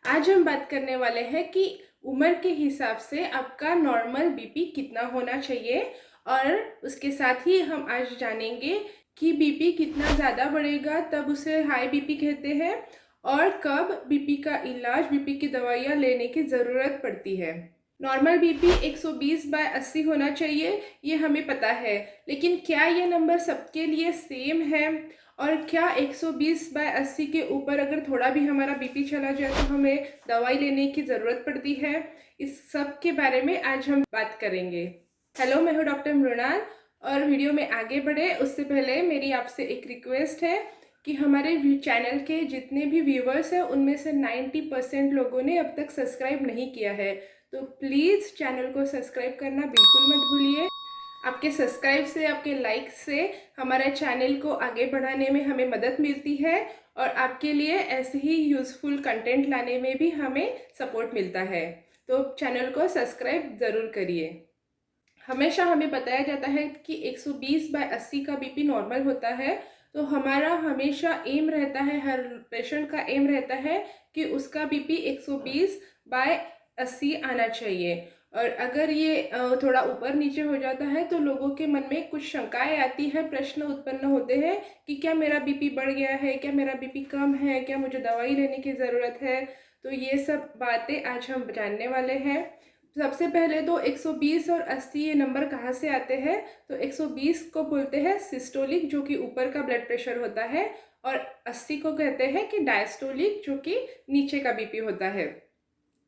आज हम बात करने वाले हैं कि उम्र के हिसाब से आपका नॉर्मल बीपी कितना होना चाहिए और उसके साथ ही हम आज जानेंगे कि बीपी कितना ज़्यादा बढ़ेगा तब उसे हाई बीपी कहते हैं और कब बीपी का इलाज, बीपी की दवाइयाँ लेने की ज़रूरत पड़ती है। नॉर्मल बीपी 120/80 होना चाहिए, ये हमें पता है, लेकिन क्या ये नंबर सबके लिए सेम है? और क्या 120/80 के ऊपर अगर थोड़ा भी हमारा बीपी चला जाए तो हमें दवाई लेने की ज़रूरत पड़ती है? इस सब के बारे में आज हम बात करेंगे। हेलो, मैं हूँ डॉक्टर मृणाल और वीडियो में आगे बढ़े उससे पहले मेरी आपसे एक रिक्वेस्ट है कि हमारे चैनल के जितने भी व्यूवर्स हैं उनमें से 90% लोगों ने अब तक सब्सक्राइब नहीं किया है, तो प्लीज़ चैनल को सब्सक्राइब करना बिल्कुल मत भूलिए। आपके सब्सक्राइब से, आपके लाइक से हमारे चैनल को आगे बढ़ाने में हमें मदद मिलती है और आपके लिए ऐसे ही यूज़फुल कंटेंट लाने में भी हमें सपोर्ट मिलता है। तो चैनल को सब्सक्राइब ज़रूर करिए। हमेशा हमें बताया जाता है कि 120/80 का बीपी नॉर्मल होता है, तो हमारा हमेशा एम रहता है, हर पेशेंट का एम रहता है कि उसका बीपी 120/80 आना चाहिए। और अगर ये थोड़ा ऊपर नीचे हो जाता है तो लोगों के मन में कुछ शंकाएं आती है, प्रश्न उत्पन्न होते हैं कि क्या मेरा बीपी बढ़ गया है, क्या मेरा बीपी कम है, क्या मुझे दवाई लेने की ज़रूरत है। तो ये सब बातें आज हम जानने वाले हैं। सबसे पहले तो 120 और 80 ये नंबर कहाँ से आते हैं? तो 120 को बोलते हैं सिस्टोलिक, जो कि ऊपर का ब्लड प्रेशर होता है, और 80 को कहते हैं कि डायस्टोलिक, जो कि नीचे का बीपी होता है।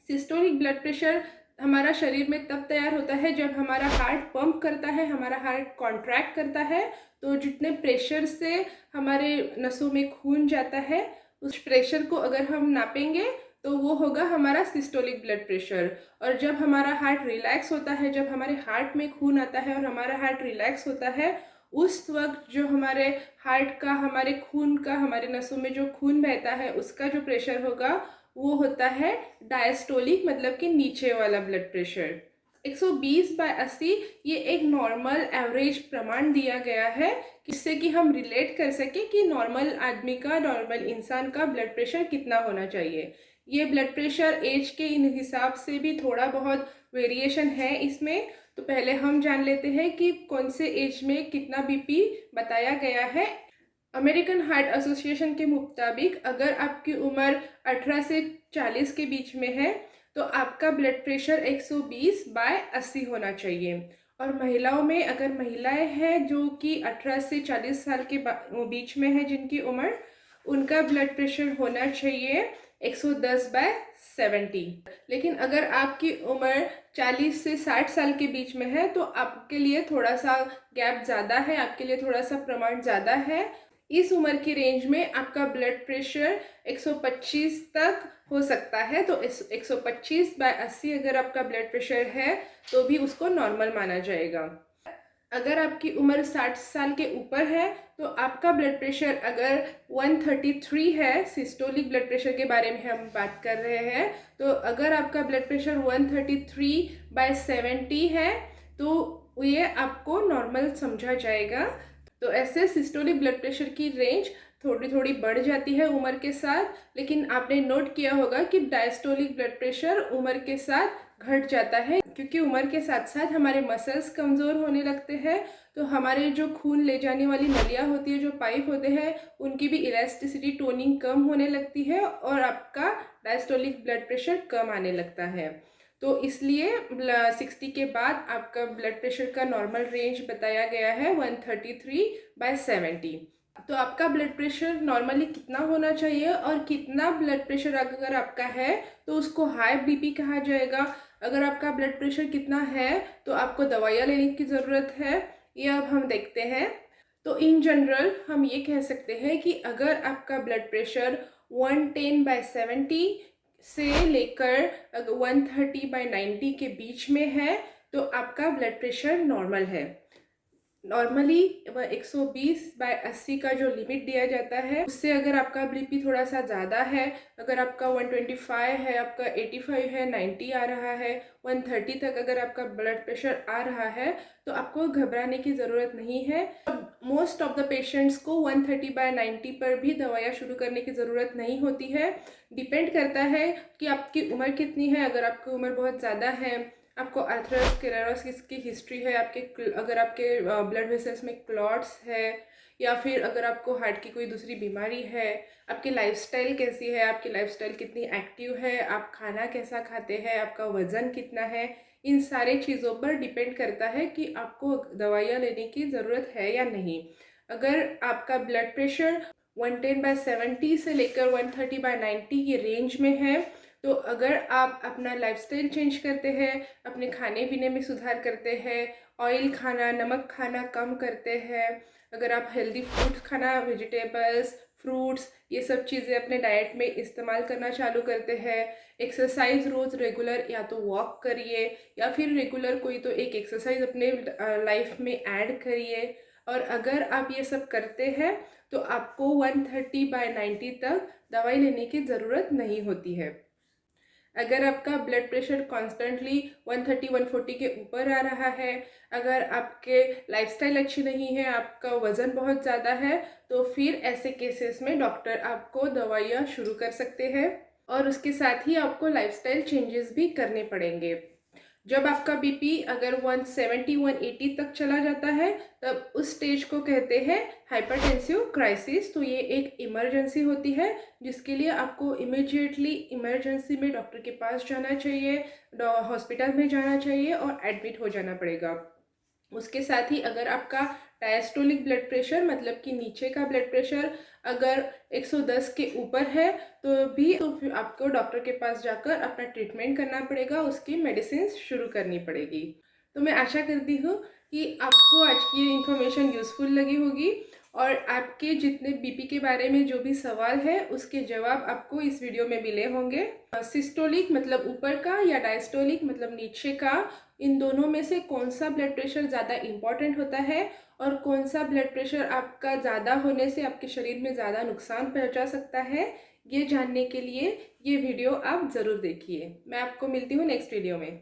सिस्टोलिक ब्लड प्रेशर हमारा शरीर में तब तैयार होता है जब हमारा हार्ट पंप करता है, हमारा हार्ट कॉन्ट्रैक्ट करता है, तो जितने प्रेशर से हमारे नसों में खून जाता है उस प्रेशर को अगर हम नापेंगे तो वो होगा हमारा सिस्टोलिक ब्लड प्रेशर। और जब हमारा हार्ट रिलैक्स होता है, जब हमारे हार्ट में खून आता है और हमारा हार्ट रिलैक्स होता है, उस वक्त जो हमारे हार्ट का, हमारे खून का, हमारे नसों में जो खून बहता है उसका जो प्रेशर होगा वो होता है डायस्टोलिक, मतलब कि नीचे वाला ब्लड प्रेशर। 120/80 ये एक नॉर्मल एवरेज प्रमाण दिया गया है जिससे कि हम रिलेट कर सके कि नॉर्मल आदमी का, नॉर्मल इंसान का ब्लड प्रेशर कितना होना चाहिए। ये ब्लड प्रेशर एज के इन हिसाब से भी थोड़ा बहुत वेरिएशन है इसमें। तो पहले हम जान लेते हैं कि कौन से एज में कितना बीपी बताया गया है। अमेरिकन हार्ट एसोसिएशन के मुताबिक अगर आपकी उम्र 18 से 40 के बीच में है तो आपका ब्लड प्रेशर 120/80 होना चाहिए। और महिलाओं में, अगर महिलाएं हैं जो कि 18 से 40 साल के बीच में है जिनकी उम्र, उनका ब्लड प्रेशर होना चाहिए 110/70। लेकिन अगर आपकी उम्र 40 से 60 साल के बीच में है तो आपके लिए थोड़ा सा गैप ज़्यादा है, आपके लिए थोड़ा सा प्रमाण ज़्यादा है। इस उम्र की रेंज में आपका ब्लड प्रेशर 125 तक हो सकता है। तो इस 125/80 अगर आपका ब्लड प्रेशर है तो भी उसको नॉर्मल माना जाएगा। अगर आपकी उम्र 60 साल के ऊपर है तो आपका ब्लड प्रेशर अगर 133 है, सिस्टोलिक ब्लड प्रेशर के बारे में हम बात कर रहे हैं, तो अगर आपका ब्लड प्रेशर 133/70 है तो ये आपको नॉर्मल समझा जाएगा। तो ऐसे सिस्टोलिक ब्लड प्रेशर की रेंज थोड़ी थोड़ी बढ़ जाती है उम्र के साथ, लेकिन आपने नोट किया होगा कि डायस्टोलिक ब्लड प्रेशर उम्र के साथ घट जाता है, क्योंकि उम्र के साथ साथ हमारे मसल्स कमज़ोर होने लगते हैं। तो हमारे जो खून ले जाने वाली नलियाँ होती है, जो पाइप होते हैं, उनकी भी इलास्टिसिटी, टोनिंग कम होने लगती है और आपका डायस्टोलिक ब्लड प्रेशर कम आने लगता है। तो इसलिए 60 के बाद आपका ब्लड प्रेशर का नॉर्मल रेंज बताया गया है 133/70। तो आपका ब्लड प्रेशर नॉर्मली कितना होना चाहिए और कितना ब्लड प्रेशर अगर आपका है तो उसको हाई बीपी कहा जाएगा। अगर आपका ब्लड प्रेशर कितना है तो आपको दवाइयाँ लेने की ज़रूरत है, ये अब हम देखते हैं। तो इन जनरल हम ये कह सकते हैं कि अगर आपका ब्लड प्रेशर 110/70 से लेकर 130/90 के बीच में है तो आपका ब्लड प्रेशर नॉर्मल है। नॉर्मली 120/80 का जो लिमिट दिया जाता है उससे अगर आपका बीपी थोड़ा सा ज़्यादा है, अगर आपका 125 है, आपका 85 है, 90 आ रहा है, 130 तक अगर आपका ब्लड प्रेशर आ रहा है तो आपको घबराने की ज़रूरत नहीं है। मोस्ट ऑफ द पेशेंट्स को 130/90 पर भी दवाइयाँ शुरू करने की ज़रूरत नहीं होती है। डिपेंड करता है कि आपकी उम्र कितनी है। अगर आपकी उम्र बहुत ज़्यादा है, आपको अर्थराइटिस की हिस्ट्री है, अगर आपके ब्लड वेसल्स में क्लॉट्स है, या फिर अगर आपको हार्ट की कोई दूसरी बीमारी है, आपकी लाइफस्टाइल कैसी है, आपकी लाइफस्टाइल कितनी एक्टिव है, आप खाना कैसा खाते हैं, आपका वज़न कितना है, इन सारे चीज़ों पर डिपेंड करता है कि आपको दवाइयाँ लेने की ज़रूरत है या नहीं। अगर आपका ब्लड प्रेशर 110/70 से लेकर 130/90 के रेंज में है, तो अगर आप अपना लाइफस्टाइल चेंज करते हैं, अपने खाने पीने में सुधार करते हैं, ऑयल खाना, नमक खाना कम करते हैं, अगर आप हेल्दी फूड खाना, वेजिटेबल्स, फ्रूट्स, ये सब चीज़ें अपने डाइट में इस्तेमाल करना चालू करते हैं, एक्सरसाइज रोज़ रेगुलर या तो वॉक करिए या फिर रेगुलर कोई तो एक एक्सरसाइज अपने लाइफ में ऐड करिए। और अगर आप ये सब करते हैं तो आपको 130/90 तक दवाई लेने की ज़रूरत नहीं होती है। अगर आपका ब्लड प्रेशर कॉन्स्टेंटली 130-140 के ऊपर आ रहा है, अगर आपके लाइफस्टाइल अच्छी नहीं है, आपका वज़न बहुत ज़्यादा है, तो फिर ऐसे केसेस में डॉक्टर आपको दवाइयाँ शुरू कर सकते हैं और उसके साथ ही आपको लाइफस्टाइल चेंजेस भी करने पड़ेंगे। जब आपका बीपी अगर 170-180 तक चला जाता है, तब उस स्टेज को कहते हैं हाइपरटेंसिव क्राइसिस। तो ये एक इमरजेंसी होती है जिसके लिए आपको इमीडिएटली इमरजेंसी में डॉक्टर के पास जाना चाहिए, हॉस्पिटल में जाना चाहिए और एडमिट हो जाना पड़ेगा। उसके साथ ही अगर आपका डायस्टोलिक ब्लड प्रेशर मतलब कि नीचे का ब्लड प्रेशर अगर 110 के ऊपर है, तो फिर आपको डॉक्टर के पास जाकर अपना ट्रीटमेंट करना पड़ेगा, उसकी मेडिसिन शुरू करनी पड़ेगी। तो मैं आशा करती हूँ कि आपको आज की ये इन्फॉर्मेशन यूज़फुल लगी होगी और आपके जितने बीपी के बारे में जो भी सवाल है उसके जवाब आपको इस वीडियो में मिले होंगे। सिस्टोलिक मतलब ऊपर का या डायस्टोलिक मतलब नीचे का, इन दोनों में से कौन सा ब्लड प्रेशर ज़्यादा इम्पॉर्टेंट होता है और कौन सा ब्लड प्रेशर आपका ज़्यादा होने से आपके शरीर में ज़्यादा नुकसान पहुंचा सकता है, ये जानने के लिए ये वीडियो आप ज़रूर देखिए। मैं आपको मिलती हूँ नेक्स्ट वीडियो में।